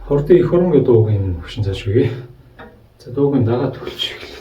Хордын их хөрөнгө дуугийн хөшин зааж өгье. За дуугийн дагаад төгөлж эхэллээ.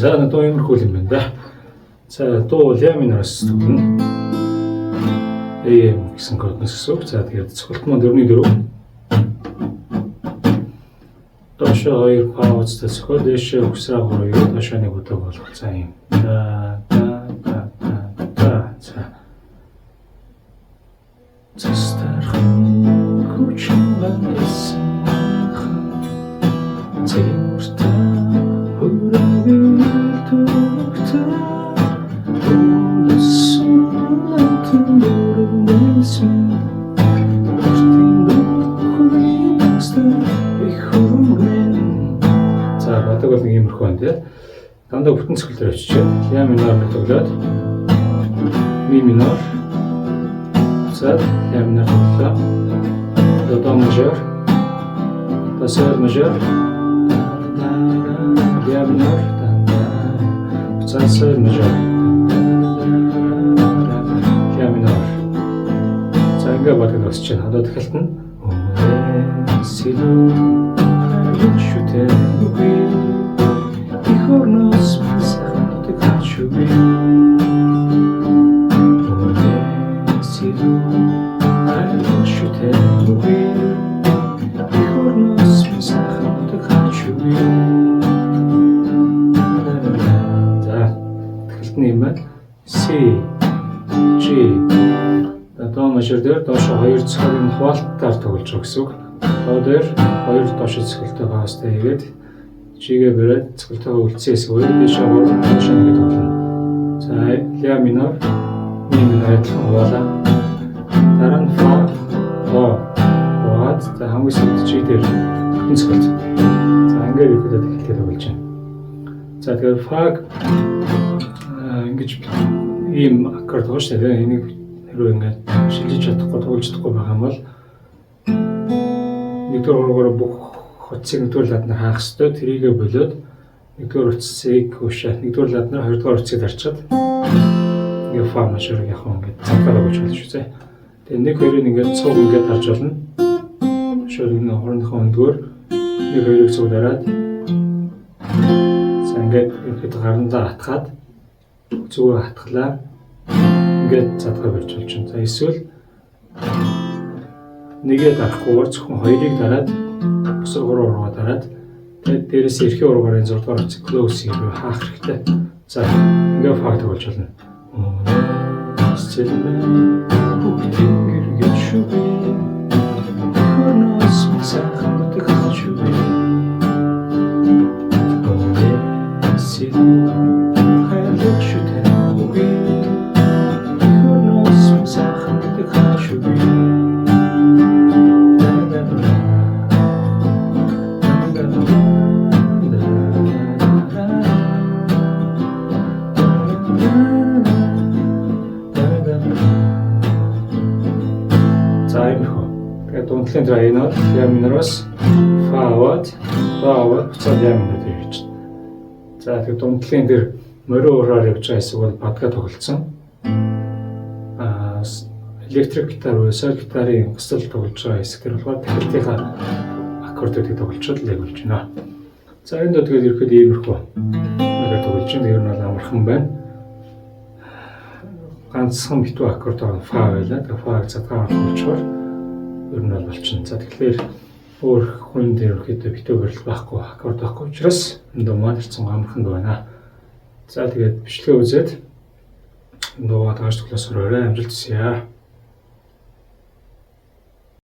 За дуу иймэрхүү юм байна да. За дуу ля миноос төгнө. гэсэн кодноос гэсэн. За тэгээд цогт маань 4-4. Дошоо 2 пауз цогт дэшээ өгсраа 2 дошоо 1 өдөө болох. За юм. За. Цэстэрхэн хүчин байсан. Цэвэртэ дандаа бүтэн цэглэлээр очиж ля минор төглөөд ми минор за ля минор төглөө до мажор до соль мажор ля минор за соль мажор ля минор за ингээ бодож очиж чана одоо дахиад нь силу шүтэ Хорнос писано te faccio bene Ora si tu hai lasciato машир дээр доошо 2 цохиолын хуваалтаар тоглож байгаа гэсэн үг. Доо дээр 2 доош цохилтой фаастай хийгээд G-гээ бариад цохилтойгоо үлдсээс өөрөө дэшээ доошо нэгэ тоглоно. За ля минор, ми минор адилхан хуваалаа. Дараа нь фа, до, хаваад за хамгийн сүүлд G дээр бүтэн цохилт. За ингээд ихэд эхлээд тоглож байна. За тэгэхээр фаг ингэж ийм аккорд байгаа шүү дээ. Энийг хэрвээ ингээд шилжиж чадахгүй тоглож чадахгүй байгаа юм бол нэгдүгээр уруугаар бүх утсыг нэгдүгээр ладнаар хаах хэрэгтэй. Тэрийгэ болоод нэгдүгээр утсыг хөшөө. Нэгдүгээр ладнаар хоёрдугаар утсыг дарчаад ингээд фа мажорыг яг ингээд цагтаа өгч болно шүү дээ. Тэгээ нэг хоёрыг ингээд цуг ингээд харж болно. Шууд энэ хоорондынхоо өндгөөр нэг хоёрыг цуг дараад за ингээд ихэд гарандаа хатгаад зүгөө хатглаа. Ингээд задгаа барьж болж байна. За эсвэл нэгээ дарахгүйгээр зөвхөн хоёрыг дараад бусад 3 уруугаа дараад тэгээд дээрээс эрхээ уруугарын 6 дугаар утсыг close хийгээ хаах хэрэгтэй. За ингээд фаг тоглож болно. Дундлын трайнер, ля минороос фа аваад, до аваад буцаад ля минор дээр хийж. За тэгээд дундлын дээр морин ураар явж байгаа хэсэг бол бадгаа тоглолцсон. Электрик гитар уу, соль гитарын гусал тоглож байгаа хэсэг дээр болохоор тахилтынхаа аккордуудыг тоглолцоод л явуулж байна. За энэ тэгээд ерөөхдөө иймэрхүү ингээд тоглож байна. Ер нь бол амархан байна. Ганцхан битүү аккорд байгаа фа байлаа. Тэгээд фаг задгаа болчоор ер нь бол болчихно. За тэгэхээр өөр хүн дээр ихэд битүү барилга байхгүй, аккорд байхгүй учраас энэ маань ирсэн амархан байна. За тэгээд бичлэгээ үзээд дуугаа тааш тоглосоор амжилт хүсье.